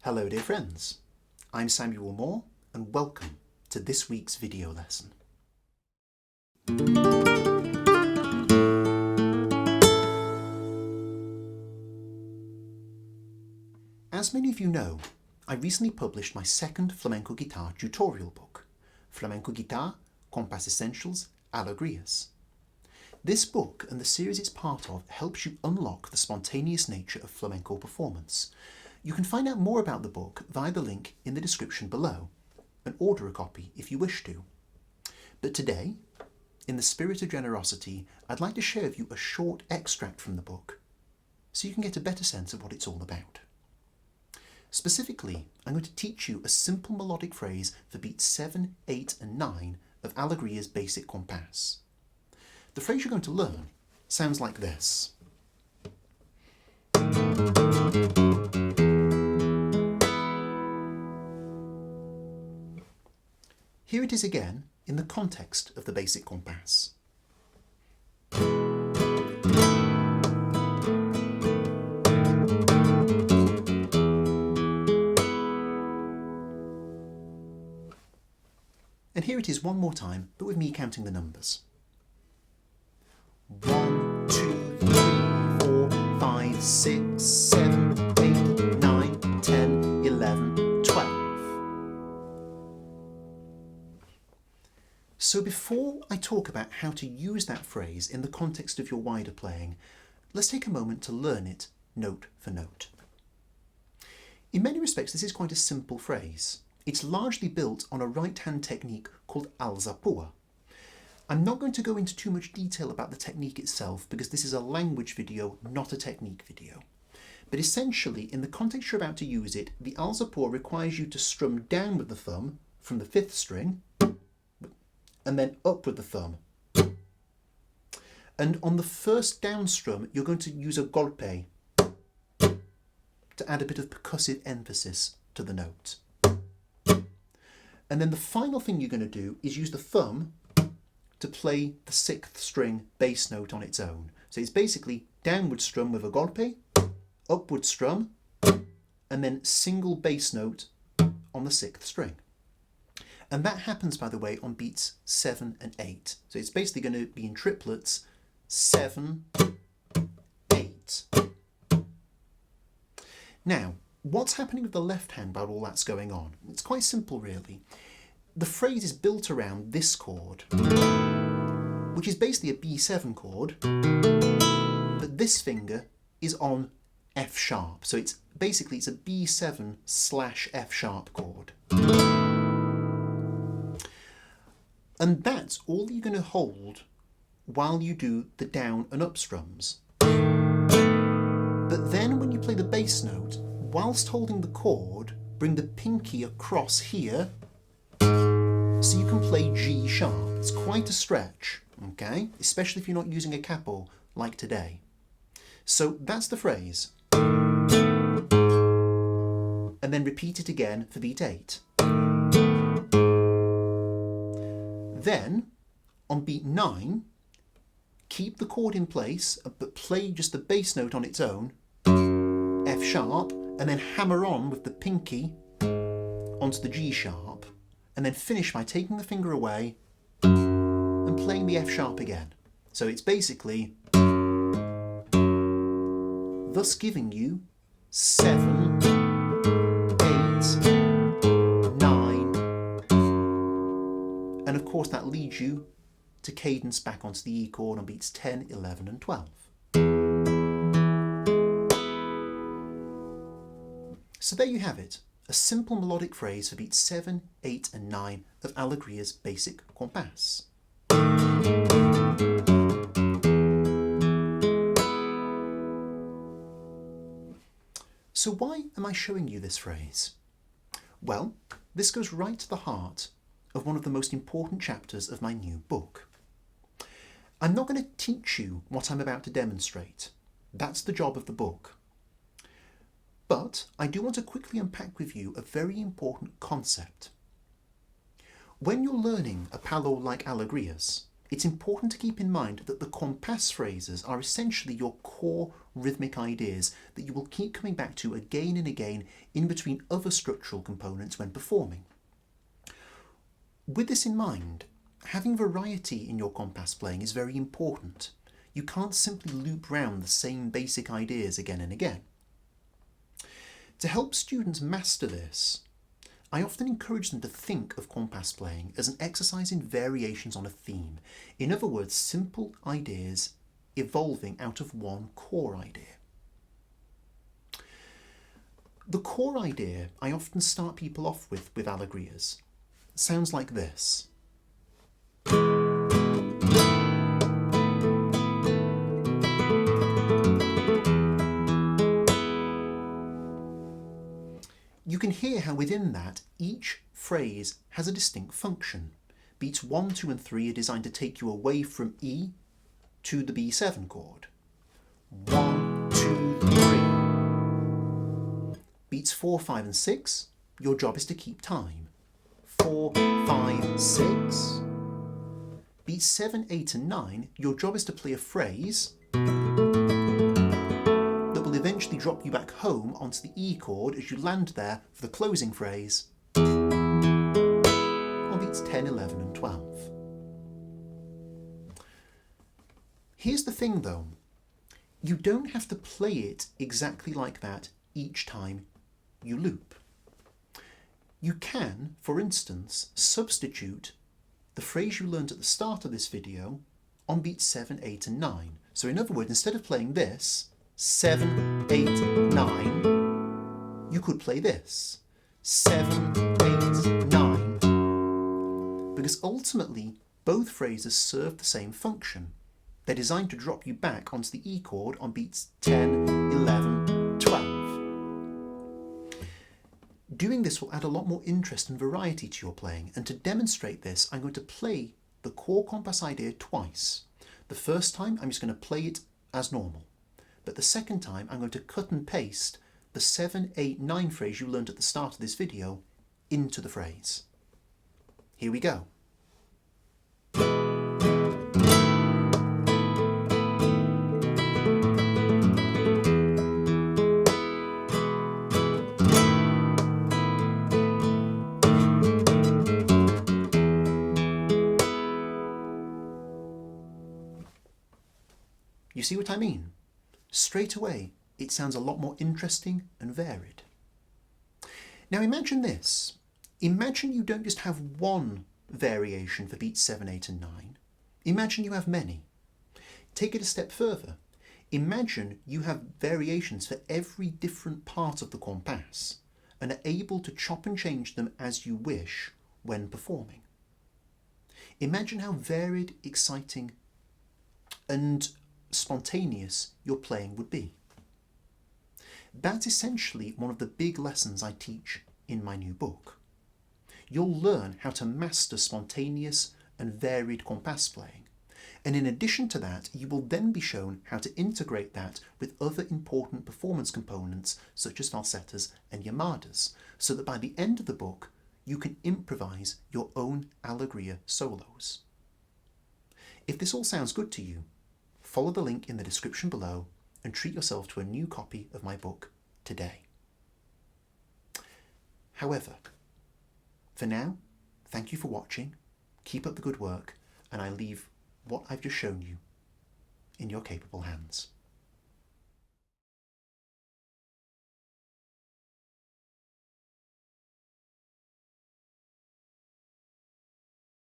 Hello dear friends, I'm Samuel Moore and welcome to this week's video lesson. As many of you know, I recently published my second flamenco guitar tutorial book, Flamenco Guitar, Compas Essentials, Alegrías. This book and the series it's part of helps you unlock the spontaneous nature of flamenco performance. You can find out more about the book via the link in the description below and order a copy if you wish to. But today, in the spirit of generosity, I'd like to share with you a short extract from the book so you can get a better sense of what it's all about. Specifically, I'm going to teach you a simple melodic phrase for beats 7, 8 and 9 of Alegrías' basic compas. The phrase you're going to learn sounds like this. Here it is again in the context of the basic compas. And here it is one more time, but with me counting the numbers. 1, 2, 3, 4, 5, 6, 7, 8, 9, 10, 11, 12. So before I talk about how to use that phrase in the context of your wider playing, let's take a moment to learn it note for note. In many respects, this is quite a simple phrase. It's largely built on a right-hand technique called alzapua. I'm not going to go into too much detail about the technique itself because this is a language video, not a technique video. But essentially, in the context you're about to use it, the alzapua requires you to strum down with the thumb from the 5th string and then up with the thumb. And on the first down strum, you're going to use a golpe to add a bit of percussive emphasis to the note. And then the final thing you're going to do is use the thumb to play the 6th string bass note on its own. So it's basically downward strum with a golpe, upward strum, and then single bass note on the 6th string. And that happens, by the way, on beats 7 and 8. So it's basically going to be in triplets, 7, 8. Now, what's happening with the left hand while all that's going on? It's quite simple, really. The phrase is built around this chord, which is basically a B7 chord, but this finger is on F sharp. So it's a B7/F sharp chord. And that's all you're going to hold while you do the down and up strums. But then when you play the bass note, whilst holding the chord, bring the pinky across here so you can play G sharp. It's quite a stretch, okay? Especially if you're not using a capo like today. So that's the phrase. And then repeat it again for beat 8. Then, on beat 9, keep the chord in place, but play just the bass note on its own, F sharp, and then hammer on with the pinky onto the G sharp, and then finish by taking the finger away and playing the F sharp again. So it's basically thus giving you 7, 8, 9, and of course that leads you to cadence back onto the E chord on beats 10, 11 and 12. So there you have it, a simple melodic phrase for beats 7, 8 and 9 of Alegrías' basic compas. So why am I showing you this phrase? Well, this goes right to the heart of one of the most important chapters of my new book. I'm not going to teach you what I'm about to demonstrate. That's the job of the book. But I do want to quickly unpack with you a very important concept. When you're learning a palo like Alegrías, it's important to keep in mind that the compas phrases are essentially your core rhythmic ideas that you will keep coming back to again and again in between other structural components when performing. With this in mind, having variety in your compas playing is very important. You can't simply loop round the same basic ideas again and again. To help students master this, I often encourage them to think of compas playing as an exercise in variations on a theme. In other words, simple ideas evolving out of one core idea. The core idea I often start people off with Alegrías sounds like this. You can hear how within that each phrase has a distinct function. Beats 1, 2 and 3 are designed to take you away from E to the B7 chord. 1, 2, 3. Beats 4, 5 and 6, your job is to keep time. 4, 5, 6. Beats 7, 8 and 9, your job is to play a phrase that will eventually drop you back home onto the E chord as you land there for the closing phrase on beats 10, 11 and 12. Here's the thing though, you don't have to play it exactly like that each time you loop. You can, for instance, substitute the phrase you learned at the start of this video on beats 7, 8 and 9. So in other words, instead of playing this, 7, 8, 9, you could play this, 7, 8, 9, because ultimately both phrases serve the same function. They're designed to drop you back onto the E chord on beats 10, 11, 12. Doing this will add a lot more interest and variety to your playing, and to demonstrate this, I'm going to play the core compas idea twice. The first time I'm just going to play it as normal, but the second time I'm going to cut and paste the 7, 8, 9 phrase you learned at the start of this video into the phrase. Here we go. You see what I mean? Straight away, it sounds a lot more interesting and varied. Now imagine this. Imagine you don't just have one variation for beats 7, 8 and 9. Imagine you have many. Take it a step further. Imagine you have variations for every different part of the compas and are able to chop and change them as you wish when performing. Imagine how varied, exciting and spontaneous your playing would be. That's essentially one of the big lessons I teach in my new book. You'll learn how to master spontaneous and varied compas playing, and in addition to that, you will then be shown how to integrate that with other important performance components such as falsettas and llamadas, so that by the end of the book you can improvise your own Alegría solos. If this all sounds good to you, follow the link in the description below and treat yourself to a new copy of my book today. However, for now, thank you for watching, keep up the good work, and I leave what I've just shown you in your capable hands.